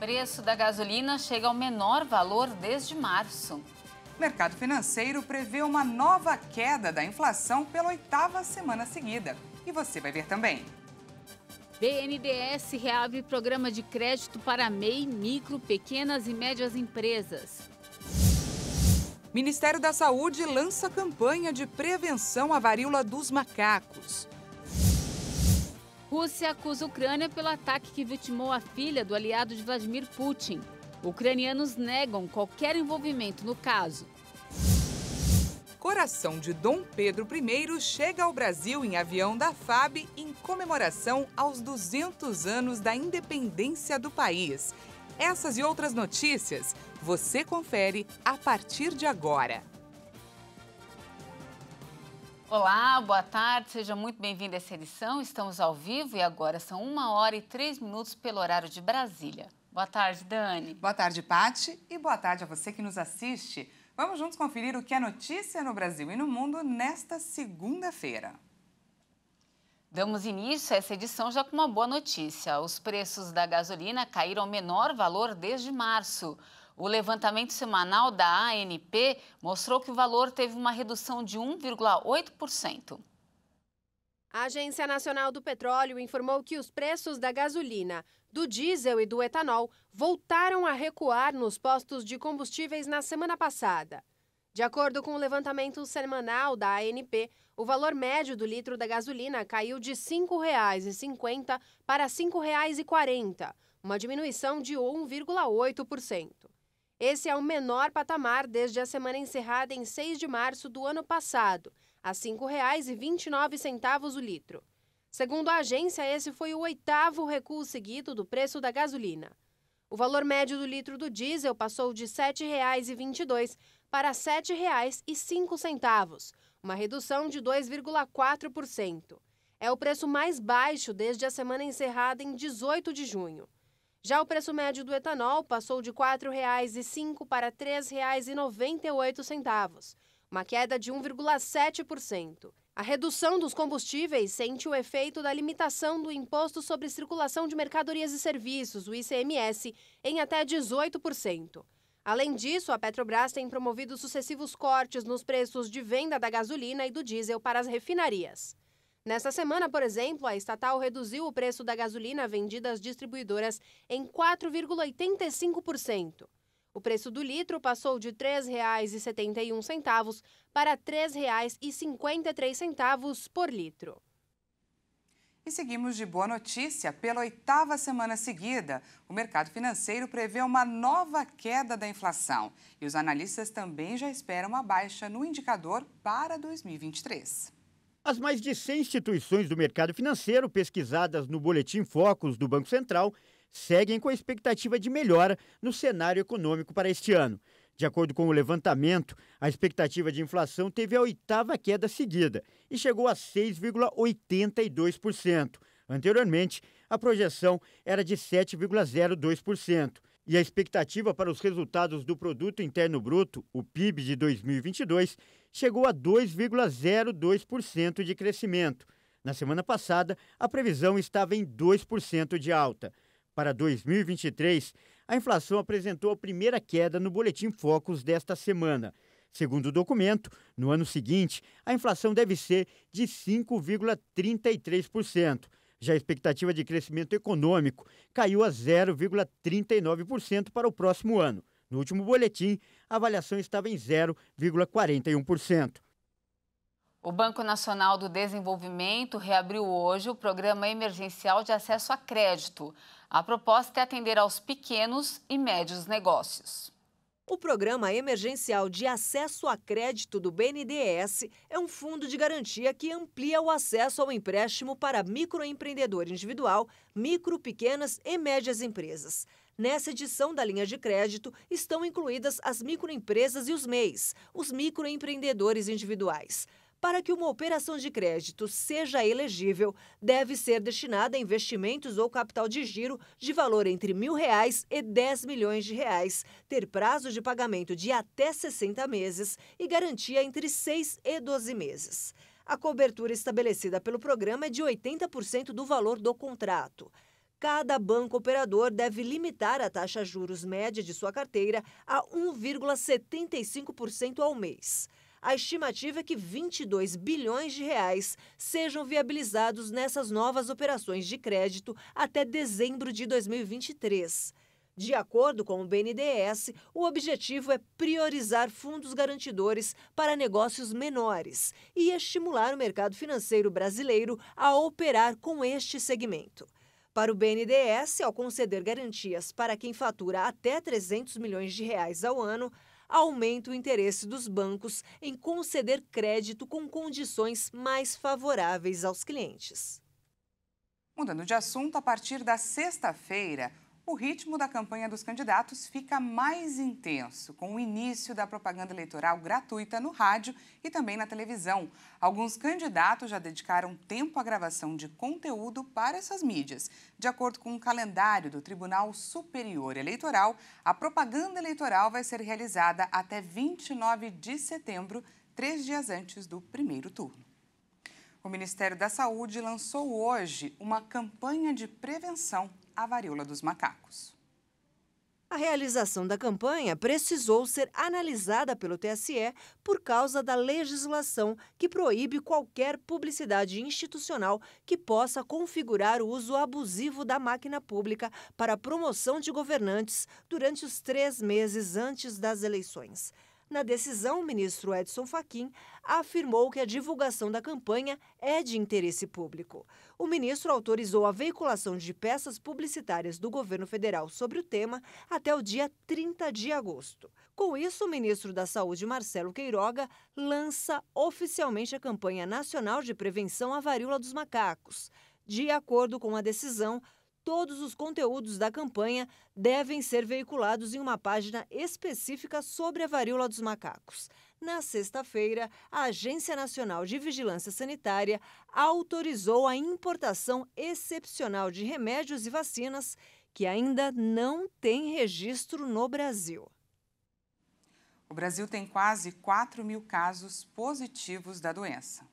Preço da gasolina chega ao menor valor desde março. O mercado financeiro prevê uma nova queda da inflação pela 8ª semana seguida. E você vai ver também. BNDES reabre programa de crédito para MEI, micro, pequenas e médias empresas. Ministério da Saúde lança campanha de prevenção à varíola dos macacos. Rússia acusa a Ucrânia pelo ataque que vitimou a filha do aliado de Vladimir Putin. Ucranianos negam qualquer envolvimento no caso. Coração de Dom Pedro I chega ao Brasil em avião da FAB em comemoração aos 200 anos da independência do país. Essas e outras notícias você confere a partir de agora. Olá, boa tarde, seja muito bem-vindo a essa edição. Estamos ao vivo e agora são 1h03 pelo horário de Brasília. Boa tarde, Dani. Boa tarde, Pati, e boa tarde a você que nos assiste. Vamos juntos conferir o que é notícia no Brasil e no mundo nesta segunda-feira. Damos início a essa edição já com uma boa notícia. Os preços da gasolina caíram ao menor valor desde março. O levantamento semanal da ANP mostrou que o valor teve uma redução de 1,8%. A Agência Nacional do Petróleo informou que os preços da gasolina, do diesel e do etanol voltaram a recuar nos postos de combustíveis na semana passada. De acordo com o levantamento semanal da ANP, o valor médio do litro da gasolina caiu de R$ 5,50 para R$ 5,40, uma diminuição de 1,8%. Esse é o menor patamar desde a semana encerrada em 6 de março do ano passado, a R$ 5,29 o litro. Segundo a agência, esse foi o 8º recuo seguido do preço da gasolina. O valor médio do litro do diesel passou de R$ 7,22 para R$ 7,05, uma redução de 2,4%. É o preço mais baixo desde a semana encerrada em 18 de junho. Já o preço médio do etanol passou de R$ 4,05 para R$ 3,98, uma queda de 1,7%. A redução dos combustíveis sente o efeito da limitação do Imposto sobre Circulação de Mercadorias e Serviços, o ICMS, em até 18%. Além disso, a Petrobras tem promovido sucessivos cortes nos preços de venda da gasolina e do diesel para as refinarias. Nesta semana, por exemplo, a estatal reduziu o preço da gasolina vendida às distribuidoras em 4,85%. O preço do litro passou de R$ 3,71 para R$ 3,53 por litro. E seguimos de boa notícia. Pela 8ª semana seguida, o mercado financeiro prevê uma nova queda da inflação. E os analistas também já esperam uma baixa no indicador para 2023. As mais de 100 instituições do mercado financeiro pesquisadas no Boletim Focus do Banco Central seguem com a expectativa de melhora no cenário econômico para este ano. De acordo com o levantamento, a expectativa de inflação teve a 8ª queda seguida e chegou a 6,82%. Anteriormente, a projeção era de 7,02%. E a expectativa para os resultados do Produto Interno Bruto, o PIB de 2022, chegou a 2,02% de crescimento. Na semana passada, a previsão estava em 2% de alta. Para 2023, a inflação apresentou a primeira queda no Boletim Focus desta semana. Segundo o documento, no ano seguinte, a inflação deve ser de 5,33%. Já a expectativa de crescimento econômico caiu a 0,39% para o próximo ano. No último boletim, a avaliação estava em 0,41%. O Banco Nacional do Desenvolvimento reabriu hoje o Programa Emergencial de Acesso a Crédito. A proposta é atender aos pequenos e médios negócios. O Programa Emergencial de Acesso a Crédito do BNDES é um fundo de garantia que amplia o acesso ao empréstimo para microempreendedor individual, micro, pequenas e médias empresas. Nessa edição da linha de crédito estão incluídas as microempresas e os MEIs, os microempreendedores individuais. Para que uma operação de crédito seja elegível, deve ser destinada a investimentos ou capital de giro de valor entre R$ 1.000 e R$ 10 milhões, ter prazo de pagamento de até 60 meses e garantia entre 6 e 12 meses. A cobertura estabelecida pelo programa é de 80% do valor do contrato. cada banco operador deve limitar a taxa juros média de sua carteira a 1,75% ao mês. A estimativa é que 22 bilhões de reais sejam viabilizados nessas novas operações de crédito até dezembro de 2023. De acordo com o BNDES, o objetivo é priorizar fundos garantidores para negócios menores e estimular o mercado financeiro brasileiro a operar com este segmento. Para o BNDES, ao conceder garantias para quem fatura até 300 milhões de reais ao ano, aumenta o interesse dos bancos em conceder crédito com condições mais favoráveis aos clientes. Mudando de assunto, a partir da sexta-feira, o ritmo da campanha dos candidatos fica mais intenso, com o início da propaganda eleitoral gratuita no rádio e também na televisão. Alguns candidatos já dedicaram tempo à gravação de conteúdo para essas mídias. De acordo com o calendário do Tribunal Superior Eleitoral, a propaganda eleitoral vai ser realizada até 29 de setembro, 3 dias antes do primeiro turno. O Ministério da Saúde lançou hoje uma campanha de prevenção à varíola dos macacos. A realização da campanha precisou ser analisada pelo TSE por causa da legislação que proíbe qualquer publicidade institucional que possa configurar o uso abusivo da máquina pública para a promoção de governantes durante os 3 meses antes das eleições. Na decisão, o ministro Edson Fachin afirmou que a divulgação da campanha é de interesse público. O ministro autorizou a veiculação de peças publicitárias do governo federal sobre o tema até o dia 30 de agosto. Com isso, o ministro da Saúde, Marcelo Queiroga, lança oficialmente a campanha nacional de prevenção à varíola dos macacos. De acordo com a decisão, todos os conteúdos da campanha devem ser veiculados em uma página específica sobre a varíola dos macacos. Na sexta-feira, a Agência Nacional de Vigilância Sanitária autorizou a importação excepcional de remédios e vacinas que ainda não têm registro no Brasil. O Brasil tem quase 4.000 casos positivos da doença.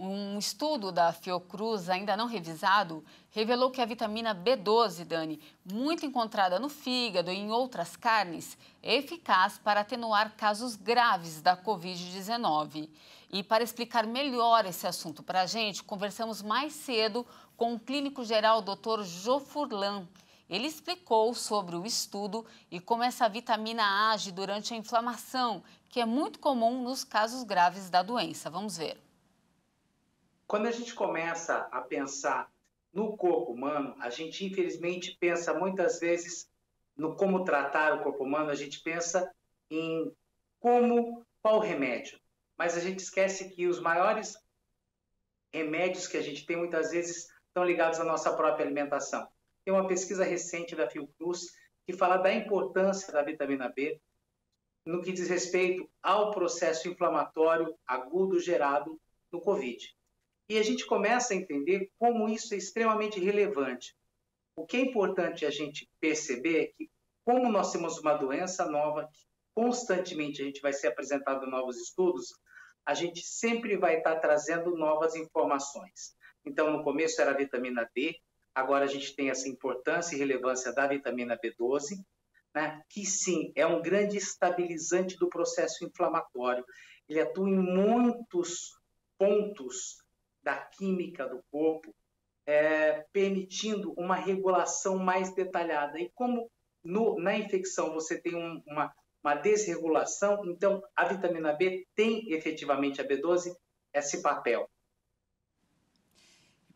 Um estudo da Fiocruz, ainda não revisado, revelou que a vitamina B12, Dani, muito encontrada no fígado e em outras carnes, é eficaz para atenuar casos graves da Covid-19. E para explicar melhor esse assunto para a gente, conversamos mais cedo com o clínico geral Dr. Jô Furlan. Ele explicou sobre o estudo e como essa vitamina age durante a inflamação, que é muito comum nos casos graves da doença. Vamos ver. Quando a gente começa a pensar no corpo humano, a gente infelizmente pensa muitas vezes no como tratar o corpo humano, a gente pensa em qual remédio. Mas a gente esquece que os maiores remédios que a gente tem muitas vezes estão ligados à nossa própria alimentação. Tem uma pesquisa recente da Fiocruz que fala da importância da vitamina B no que diz respeito ao processo inflamatório agudo gerado no Covid. E a gente começa a entender como isso é extremamente relevante. O que é importante a gente perceber é que, como nós temos uma doença nova, que constantemente a gente vai ser apresentado novos estudos, a gente sempre vai estar trazendo novas informações. Então, no começo era a vitamina D, agora a gente tem essa importância e relevância da vitamina B12, né, que sim, é um grande estabilizante do processo inflamatório. Ele atua em muitos pontos da química do corpo, permitindo uma regulação mais detalhada. E como na infecção você tem uma desregulação, então a vitamina B tem efetivamente, a B12, esse papel.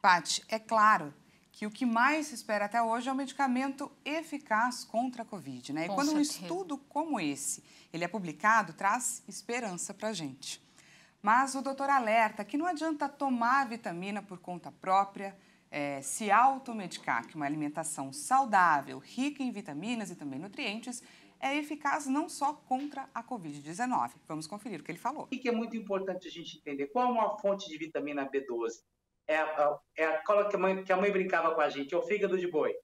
Paty, é claro que o que mais se espera até hoje é um medicamento eficaz contra a Covid, né? E quando um estudo como esse ele é publicado, traz esperança para a gente. Mas o doutor alerta que não adianta tomar a vitamina por conta própria, se automedicar, que uma alimentação saudável, rica em vitaminas e também nutrientes, é eficaz não só contra a Covid-19. Vamos conferir o que ele falou. O que é muito importante a gente entender? Qual é uma fonte de vitamina B12? É aquela que a mãe brincava com a gente, é o fígado de boi.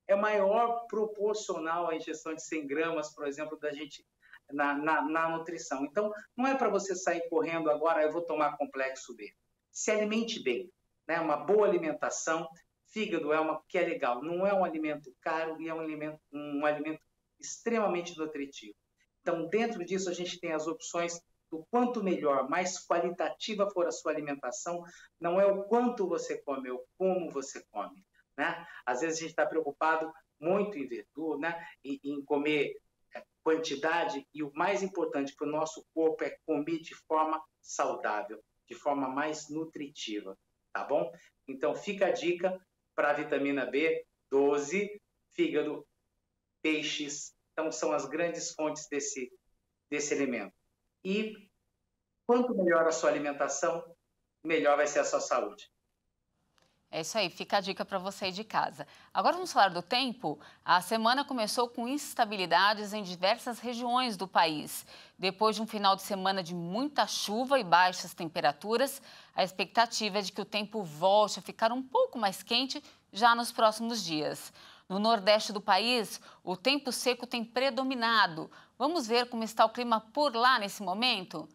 É maior proporcional à ingestão de 100 gramas, por exemplo, da gente na nutrição. Então, não é para você sair correndo agora, eu vou tomar complexo B. Se alimente bem, né? Uma boa alimentação, fígado é uma que é legal, não é um alimento caro e é um alimento extremamente nutritivo. Então, dentro disso, a gente tem as opções do quanto melhor, mais qualitativa for a sua alimentação, não é o quanto você come, é o como você come, né? Às vezes a gente está preocupado muito em verdura, né? Em comer quantidade, e o mais importante para o nosso corpo é comer de forma saudável, de forma mais nutritiva, tá bom? Então, fica a dica para a vitamina B12, fígado, peixes, então são as grandes fontes desse elemento. E quanto melhor a sua alimentação, melhor vai ser a sua saúde. É isso aí, fica a dica para você aí de casa. Agora vamos falar do tempo. A semana começou com instabilidades em diversas regiões do país. Depois de um final de semana de muita chuva e baixas temperaturas, a expectativa é de que o tempo volte a ficar um pouco mais quente já nos próximos dias. No nordeste do país, o tempo seco tem predominado. Vamos ver como está o clima por lá nesse momento?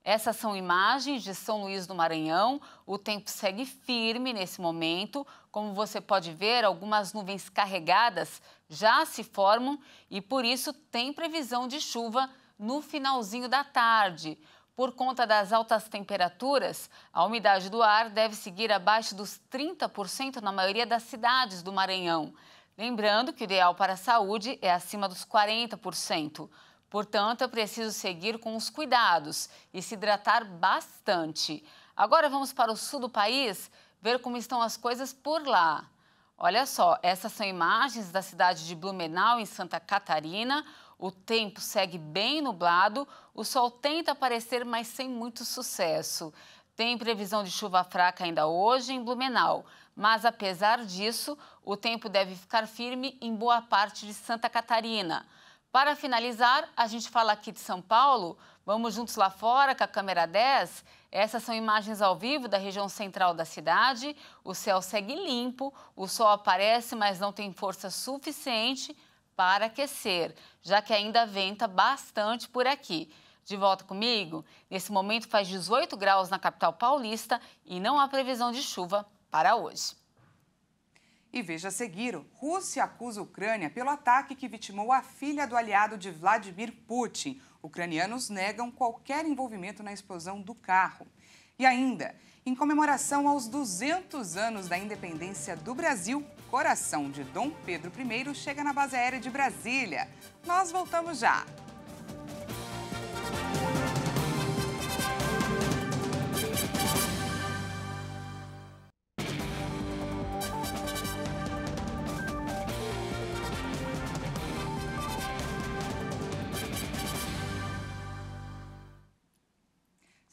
Essas são imagens de São Luís do Maranhão. O tempo segue firme nesse momento. Como você pode ver, algumas nuvens carregadas já se formam e, por isso, tem previsão de chuva no finalzinho da tarde. Por conta das altas temperaturas, a umidade do ar deve seguir abaixo dos 30% na maioria das cidades do Maranhão. Lembrando que o ideal para a saúde é acima dos 40%. Portanto, é preciso seguir com os cuidados e se hidratar bastante. Agora vamos para o sul do país ver como estão as coisas por lá. Olha só, essas são imagens da cidade de Blumenau, em Santa Catarina. O tempo segue bem nublado, o sol tenta aparecer, mas sem muito sucesso. Tem previsão de chuva fraca ainda hoje em Blumenau, mas apesar disso, o tempo deve ficar firme em boa parte de Santa Catarina. Para finalizar, a gente fala aqui de São Paulo. Vamos juntos lá fora com a câmera 10. Essas são imagens ao vivo da região central da cidade. O céu segue limpo, o sol aparece, mas não tem força suficiente para aquecer, já que ainda venta bastante por aqui. De volta comigo? Nesse momento faz 18 graus na capital paulista e não há previsão de chuva para hoje. E veja a seguir, Rússia acusa a Ucrânia pelo ataque que vitimou a filha do aliado de Vladimir Putin. Ucranianos negam qualquer envolvimento na explosão do carro. E ainda, em comemoração aos 200 anos da independência do Brasil, coração de Dom Pedro I chega na base aérea de Brasília. Nós voltamos já.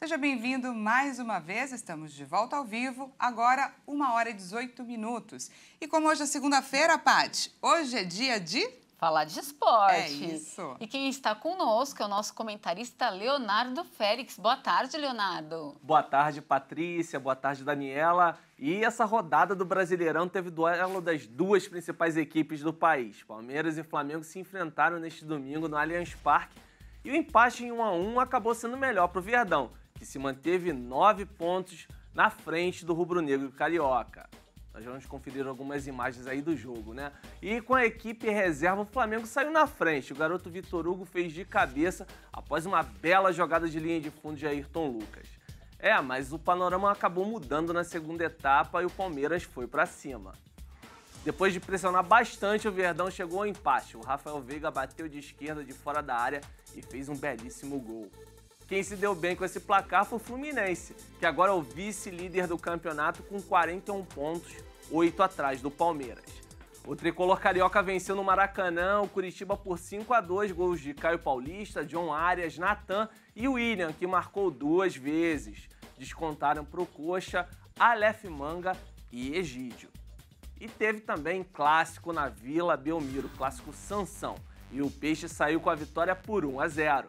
Seja bem-vindo mais uma vez, estamos de volta ao vivo, agora 1h18. E como hoje é segunda-feira, Paty, hoje é dia de... falar de esporte. É isso. E quem está conosco é o nosso comentarista Leonardo Félix. Boa tarde, Leonardo. Boa tarde, Patrícia. Boa tarde, Daniela. E essa rodada do Brasileirão teve duelo das duas principais equipes do país. Palmeiras e Flamengo se enfrentaram neste domingo no Allianz Parque. E o empate em 1-1 acabou sendo melhor para o Verdão, que se manteve 9 pontos na frente do rubro-negro carioca. Nós vamos conferir algumas imagens aí do jogo, né? E com a equipe reserva, o Flamengo saiu na frente. O garoto Vitor Hugo fez de cabeça após uma bela jogada de linha de fundo de Ayrton Lucas. Mas o panorama acabou mudando na segunda etapa e o Palmeiras foi para cima. Depois de pressionar bastante, o Verdão chegou ao empate. O Rafael Veiga bateu de esquerda de fora da área e fez um belíssimo gol. Quem se deu bem com esse placar foi o Fluminense, que agora é o vice-líder do campeonato com 41 pontos, 8 atrás do Palmeiras. O tricolor carioca venceu no Maracanã o Curitiba por 5-2, gols de Caio Paulista, John Arias, Natan e William, que marcou 2 vezes. Descontaram para o Coxa, Aleph Manga e Egídio. E teve também clássico na Vila Belmiro, clássico Sansão, e o Peixe saiu com a vitória por 1-0.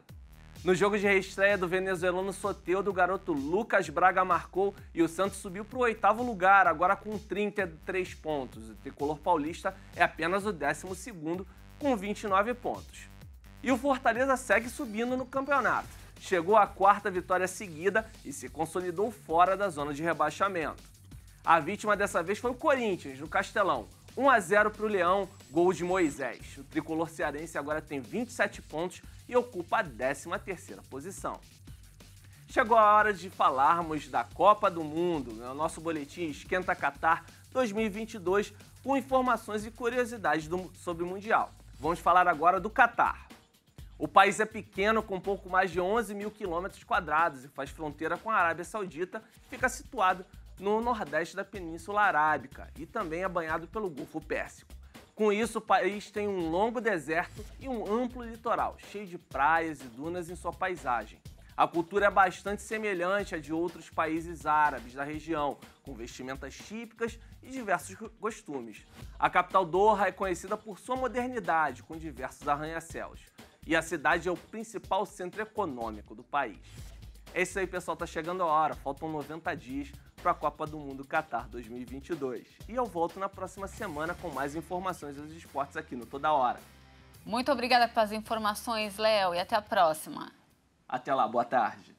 No jogo de reestreia do venezuelano Soteldo, o garoto Lucas Braga marcou e o Santos subiu para o 8º lugar, agora com 33 pontos. O tricolor paulista é apenas o 12º, com 29 pontos. E o Fortaleza segue subindo no campeonato. Chegou à 4ª vitória seguida e se consolidou fora da zona de rebaixamento. A vítima dessa vez foi o Corinthians, no Castelão. 1-0 para o Leão, gol de Moisés. O tricolor cearense agora tem 27 pontos e ocupa a 13ª posição. Chegou a hora de falarmos da Copa do Mundo, o nosso boletim Esquenta Catar 2022, com informações e curiosidades sobre o Mundial. Vamos falar agora do Catar. O país é pequeno, com pouco mais de 11 mil quilômetros quadrados e faz fronteira com a Arábia Saudita, fica situado no nordeste da Península Arábica e também é banhado pelo Golfo Pérsico. Com isso, o país tem um longo deserto e um amplo litoral, cheio de praias e dunas em sua paisagem. A cultura é bastante semelhante à de outros países árabes da região, com vestimentas típicas e diversos costumes. A capital Doha é conhecida por sua modernidade, com diversos arranha-céus. E a cidade é o principal centro econômico do país. É isso aí, pessoal, tá chegando a hora. Faltam 90 dias para a Copa do Mundo Catar 2022. E eu volto na próxima semana com mais informações dos esportes aqui no Toda Hora. Muito obrigada pelas informações, Léo, e até a próxima. Até lá, boa tarde.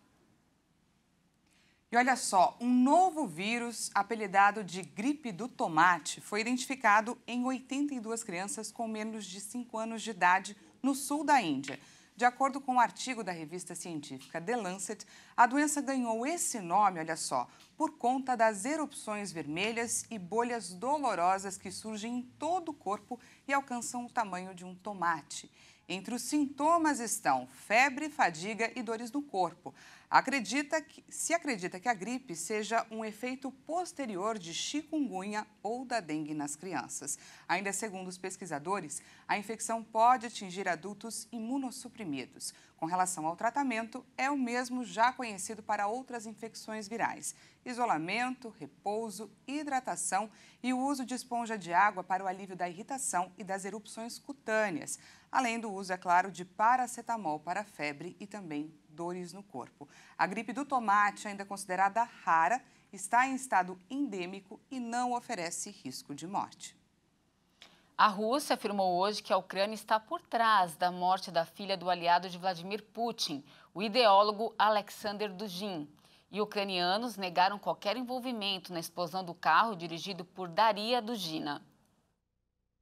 E olha só, um novo vírus, apelidado de gripe do tomate, foi identificado em 82 crianças com menos de 5 anos de idade no sul da Índia. De acordo com um artigo da revista científica The Lancet, a doença ganhou esse nome, olha só, por conta das erupções vermelhas e bolhas dolorosas que surgem em todo o corpo e alcançam o tamanho de um tomate. Entre os sintomas estão febre, fadiga e dores no corpo. Se acredita que a gripe seja um efeito posterior de chikungunya ou da dengue nas crianças. Ainda segundo os pesquisadores, a infecção pode atingir adultos imunossuprimidos. Com relação ao tratamento, é o mesmo já conhecido para outras infecções virais: isolamento, repouso, hidratação e o uso de esponja de água para o alívio da irritação e das erupções cutâneas, além do uso, é claro, de paracetamol para febre e também dores no corpo. A gripe do tomate, ainda considerada rara, está em estado endêmico e não oferece risco de morte. A Rússia afirmou hoje que a Ucrânia está por trás da morte da filha do aliado de Vladimir Putin, o ideólogo Alexander Dugin. E ucranianos negaram qualquer envolvimento na explosão do carro dirigido por Daria Dugina.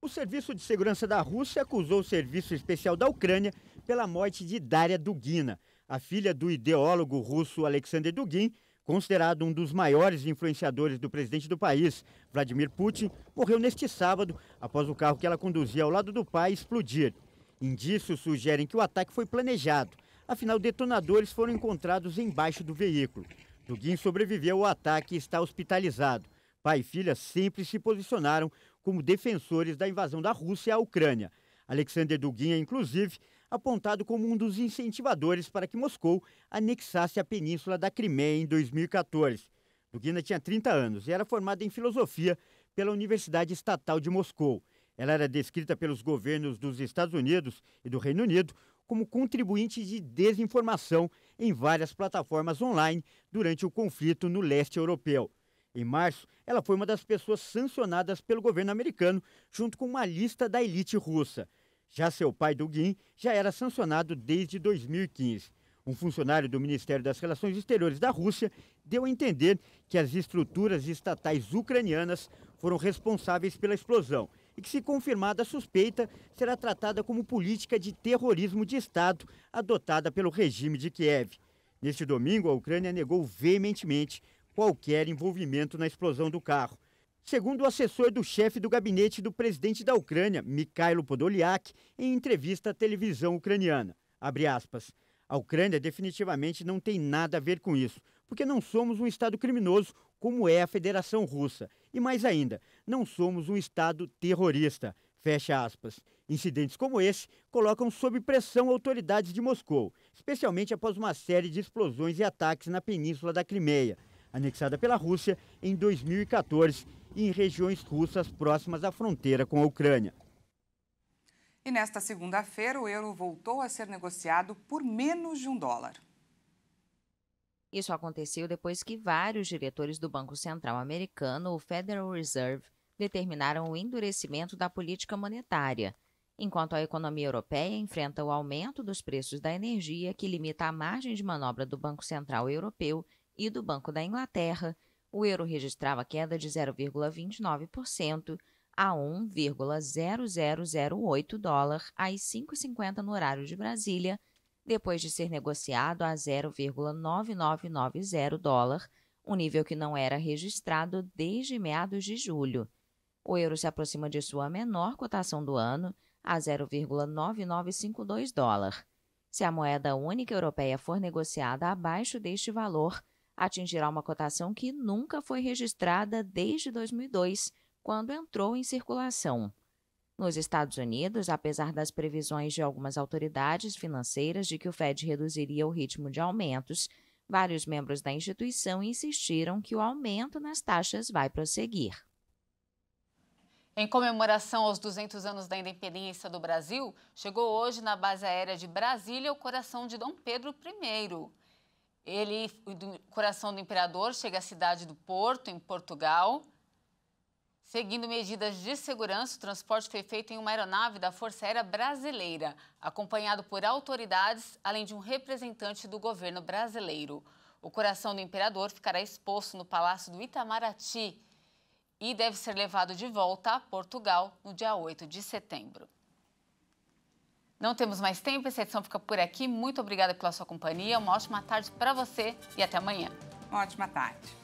O Serviço de Segurança da Rússia acusou o Serviço Especial da Ucrânia pela morte de Daria Dugina, a filha do ideólogo russo Alexander Dugin, considerado um dos maiores influenciadores do presidente do país, Vladimir Putin, morreu neste sábado após o carro que ela conduzia ao lado do pai explodir. Indícios sugerem que o ataque foi planejado, afinal detonadores foram encontrados embaixo do veículo. Dugin sobreviveu ao ataque e está hospitalizado. Pai e filha sempre se posicionaram como defensores da invasão da Rússia à Ucrânia. Alexander Dugin é, inclusive, apontado como um dos incentivadores para que Moscou anexasse a península da Crimeia em 2014. Dugina tinha 30 anos e era formada em filosofia pela Universidade Estatal de Moscou. Ela era descrita pelos governos dos Estados Unidos e do Reino Unido como contribuinte de desinformação em várias plataformas online durante o conflito no leste europeu. Em março, ela foi uma das pessoas sancionadas pelo governo americano junto com uma lista da elite russa. Já seu pai, Dugin, já era sancionado desde 2015. Um funcionário do Ministério das Relações Exteriores da Rússia deu a entender que as estruturas estatais ucranianas foram responsáveis pela explosão e que, se confirmada a suspeita, será tratada como política de terrorismo de Estado adotada pelo regime de Kiev. Neste domingo, a Ucrânia negou veementemente qualquer envolvimento na explosão do carro. Segundo o assessor do chefe do gabinete do presidente da Ucrânia, Mikhailo Podolyak, em entrevista à televisão ucraniana, abre aspas, a Ucrânia definitivamente não tem nada a ver com isso, porque não somos um Estado criminoso como é a Federação Russa. E mais ainda, não somos um Estado terrorista, fecha aspas. Incidentes como esse colocam sob pressão autoridades de Moscou, especialmente após uma série de explosões e ataques na Península da Crimeia, anexada pela Rússia em 2014 e em regiões russas próximas à fronteira com a Ucrânia. E nesta segunda-feira, o euro voltou a ser negociado por menos de $1. Isso aconteceu depois que vários diretores do Banco Central americano, o Federal Reserve, determinaram o endurecimento da política monetária, enquanto a economia europeia enfrenta o aumento dos preços da energia, que limita a margem de manobra do Banco Central Europeu e do Banco da Inglaterra. O euro registrava queda de 0,29% a 1,0008 dólar às 5h50 no horário de Brasília, depois de ser negociado a 0,9990 dólar, um nível que não era registrado desde meados de julho. O euro se aproxima de sua menor cotação do ano, a 0,9952 dólar. Se a moeda única europeia for negociada abaixo deste valor, atingirá uma cotação que nunca foi registrada desde 2002, quando entrou em circulação. Nos Estados Unidos, apesar das previsões de algumas autoridades financeiras de que o Fed reduziria o ritmo de aumentos, vários membros da instituição insistiram que o aumento nas taxas vai prosseguir. Em comemoração aos 200 anos da independência do Brasil, chegou hoje na base aérea de Brasília o coração de Dom Pedro I. O coração do imperador chega à cidade do Porto, em Portugal. Seguindo medidas de segurança, o transporte foi feito em uma aeronave da Força Aérea Brasileira, acompanhado por autoridades, além de um representante do governo brasileiro. O coração do imperador ficará exposto no Palácio do Itamaraty e deve ser levado de volta a Portugal no dia 8 de setembro. Não temos mais tempo, essa edição fica por aqui. Muito obrigada pela sua companhia, uma ótima tarde para você e até amanhã. Uma ótima tarde.